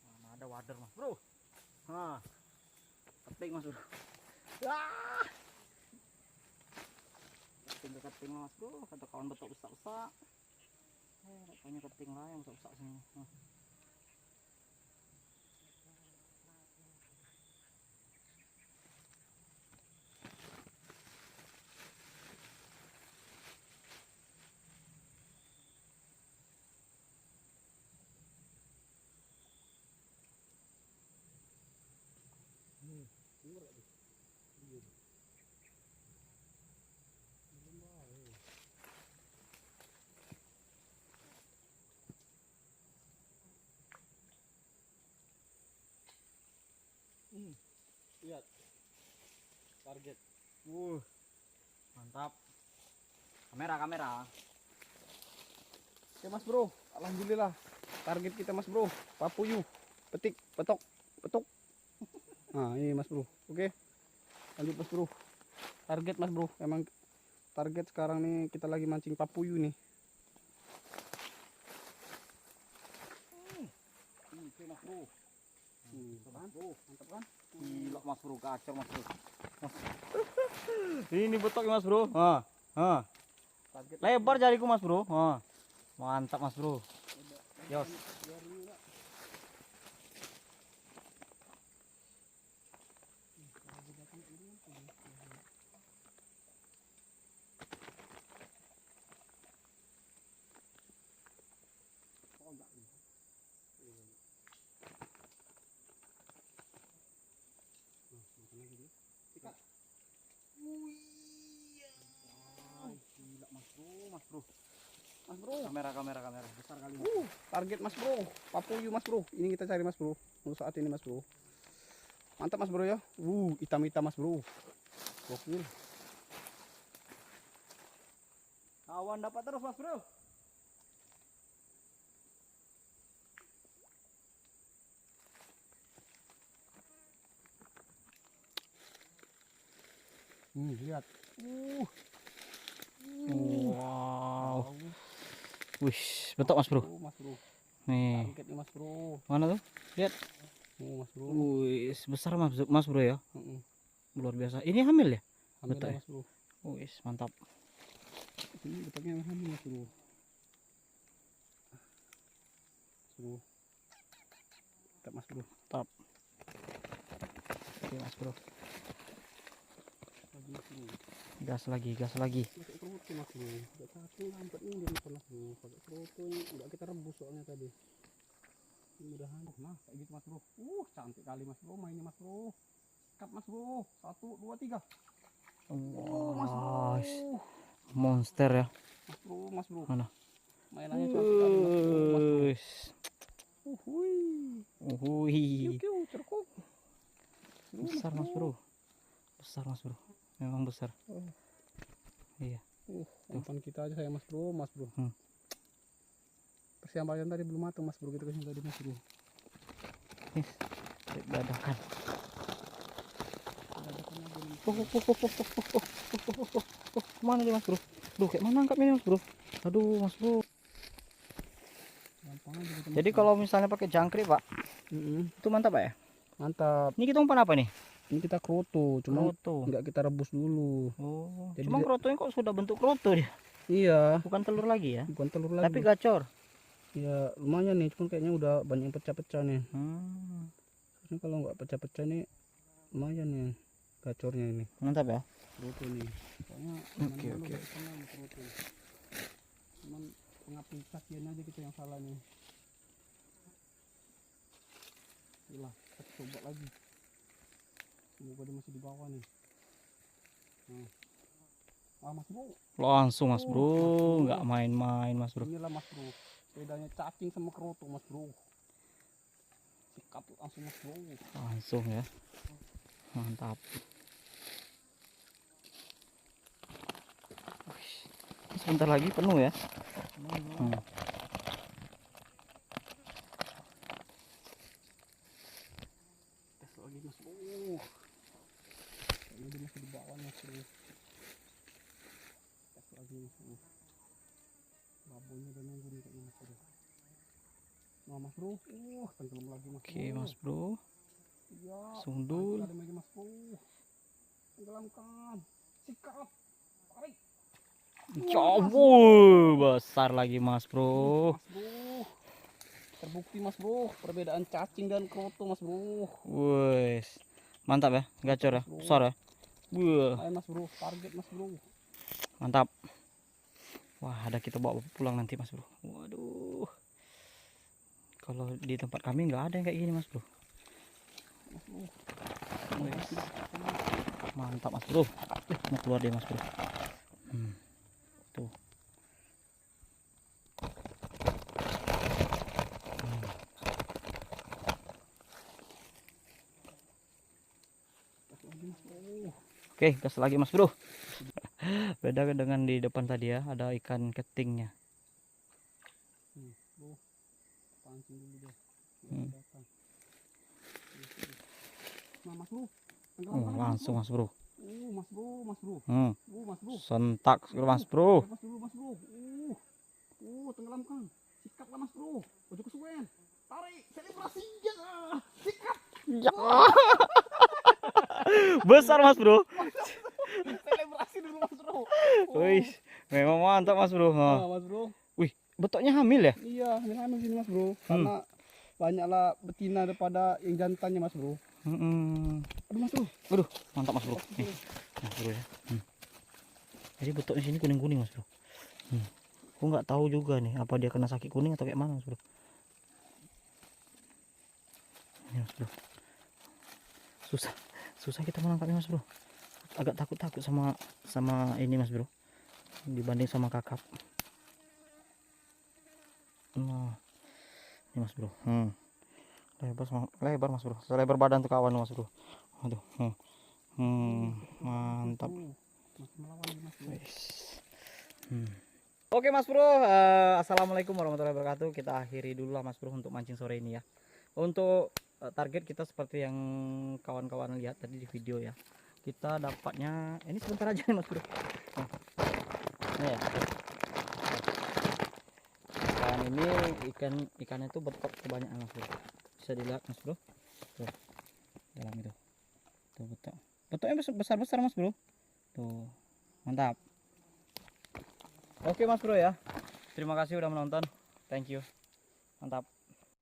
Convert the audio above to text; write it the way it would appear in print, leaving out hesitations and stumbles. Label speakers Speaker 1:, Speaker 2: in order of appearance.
Speaker 1: Mana ada wader mas bro. Keting mas bro. Ah, keting mas bro. Ada kawan betok besar-besar. Rupanya keting lah yang besar-besar sini.
Speaker 2: Lihat target.
Speaker 1: Mantap. Kamera.
Speaker 2: Oke mas bro, alhamdulillah target kita mas bro, papuyu, petok. Nah ini mas bro, oke lanjut mas bro. Target mas bro, emang target sekarang nih kita lagi mancing papuyu nih.
Speaker 1: Oke mas bro.
Speaker 2: Mantap kan?
Speaker 1: Gila mas bro, kacau mas bro.
Speaker 2: Ini betoknya mas bro.
Speaker 1: Target lebar jariku mas bro. Mantap mas bro. Yos. Gila mas bro. Kamera besar kali mas.
Speaker 2: Target mas bro, papuyu mas bro. Ini kita cari mas bro. Untuk saat ini mas bro. Mantap mas bro ya. Hitam mas bro. Gokil.
Speaker 1: Kawan dapat terus mas bro.
Speaker 2: Lihat.
Speaker 1: Wow. Wih, betok mas bro.
Speaker 2: Mas bro.
Speaker 1: Nih.
Speaker 2: Targetnya mas bro.
Speaker 1: Mana tuh? Lihat.
Speaker 2: Mas bro.
Speaker 1: Wih, besar mas bro ya. Luar biasa. Ini hamil ya?
Speaker 2: Hamil
Speaker 1: Betul
Speaker 2: mas bro.
Speaker 1: Wih, mantap.
Speaker 2: Ini betoknya hamil mas bro. Mantap mas bro.
Speaker 1: Mantap. Oke mas bro. Gas lagi.
Speaker 2: Pakai kerutu mas bro. Satu lambat ini dia makan mas bro. Pakai kerutu ini enggak kita rebus soalnya tadi. Mudahan. Nah kayak gitu mas bro. Cantik kali mas bro mainnya mas bro. Cut mas bro. 1, 2, 3. Mas bro.
Speaker 1: Monster ya.
Speaker 2: Mas bro.
Speaker 1: Mana?
Speaker 2: Mainannya cantik kali mas bro.
Speaker 1: Cerkuk. Besar mas bro. Memang besar. Iya.
Speaker 2: Umpan kita aja saya mas bro. Persiapan tadi belum matang mas bro, kita kasih tadi mas bro.
Speaker 1: Dadakan. Mana dia mas bro? Kayak mana angkatnya mas bro? Aduh mas bro. Jadi kalau misalnya pakai jangkrik pak, itu mantap pak ya?
Speaker 2: Mantap.
Speaker 1: Ini kita umpan apa nih?
Speaker 2: Ini kita kroto, cuma nggak kita rebus dulu.
Speaker 1: Jadi cuma krotonya kok sudah bentuk kroto dia?
Speaker 2: Iya.
Speaker 1: Bukan telur lagi ya?
Speaker 2: Bukan telur lagi.
Speaker 1: Tapi gacor.
Speaker 2: Ya lumayan nih, cuma kayaknya udah banyak pecah-pecah nih. Ini kalau nggak pecah-pecah nih lumayan nih gacornya ini.
Speaker 1: Mantap ya?
Speaker 2: Kroto nih. Oke. Cuman pengaplikasian aja kita yang salah nih. Itulah, kita coba lagi. Semoga dia masih di bawah nih. Mas bro.
Speaker 1: Langsung mas bro, nggak main-main mas bro.
Speaker 2: Inilah mas bro, bedanya cacing sama kerutu mas bro. Sikat langsung mas bro.
Speaker 1: Langsung ya, mantap. Sebentar lagi penuh ya.
Speaker 2: Tes lagi mas bro. Ini masih di bawah mas bro. Tes lagi mas bro. Babonya udah nunggu nih kayaknya mas bro. Nah mas bro, tenggelam lagi mas
Speaker 1: Oke
Speaker 2: bro.
Speaker 1: mas bro,
Speaker 2: Ya,
Speaker 1: sundul.
Speaker 2: ada lagi mas bro. Tenggelamkan, sikat, tarik.
Speaker 1: Jauh besar lagi mas bro.
Speaker 2: Mas bro, terbukti mas bro, perbedaan cacing dan kroto mas bro.
Speaker 1: Wes, mantap ya, gacor ya, besar ya. Wah,
Speaker 2: Ayo mas bro, target mas bro.
Speaker 1: mantap. Wah, ada kita bawa pulang nanti mas bro. Waduh, kalau di tempat kami nggak ada yang kayak gini mas bro.
Speaker 2: Mas bro.
Speaker 1: Wes, mantap mas bro. Mau keluar dia mas bro. Tuh. Oke, gas lagi mas bro. Beda dengan di depan tadi ya, ada ikan ketingnya.
Speaker 2: Bro, pancing dulu deh. Datang. Nah mas bro,
Speaker 1: Langsung mas bro.
Speaker 2: mas bro, mas bro. Mas bro.
Speaker 1: Sentak mas bro.
Speaker 2: Lepas dulu mas bro. Tenggelamkan. Sikaplah mas bro. Ojo kesuwen. Tarik, selebrasi ya. Sikap.
Speaker 1: Ya. Besar mas bro.
Speaker 2: Selebrasi dulu mas bro.
Speaker 1: Wih, memang mantap mas bro.
Speaker 2: Nah, mas bro.
Speaker 1: Wih, betoknya hamil ya?
Speaker 2: Iya, ini hamil sini mas bro. Karena banyaklah betina daripada yang jantannya mas bro. Aduh mas bro.
Speaker 1: Waduh, mantap mas bro. Nih, mas bro ya. Jadi betoknya sini kuning-kuning mas bro. Aku nggak tahu juga nih apa dia kena sakit kuning atau kayak mana mas bro. Ini mas bro. Susah kita menangkapnya mas bro. Agak takut sama ini mas bro. Dibanding sama kakap. Nah, ini mas bro. Lebar mas bro. Selebar badan tuh kawan mas bro. Aduh. Mantap. Oke mas bro, assalamualaikum warahmatullahi wabarakatuh. Kita akhiri dulu lah mas bro untuk mancing sore ini ya. Untuk target kita seperti yang kawan-kawan lihat tadi di video ya. Kita dapatnya ini sebentar aja nih mas bro. Nah, ya. Dan ini ikannya itu betok kebanyakan mas bro. Bisa dilihat mas bro. Tuh, dalam itu. Tuh betok. Betoknya besar-besar mas bro. Tuh, mantap. Oke mas bro ya. Terima kasih udah menonton. Thank you. Mantap.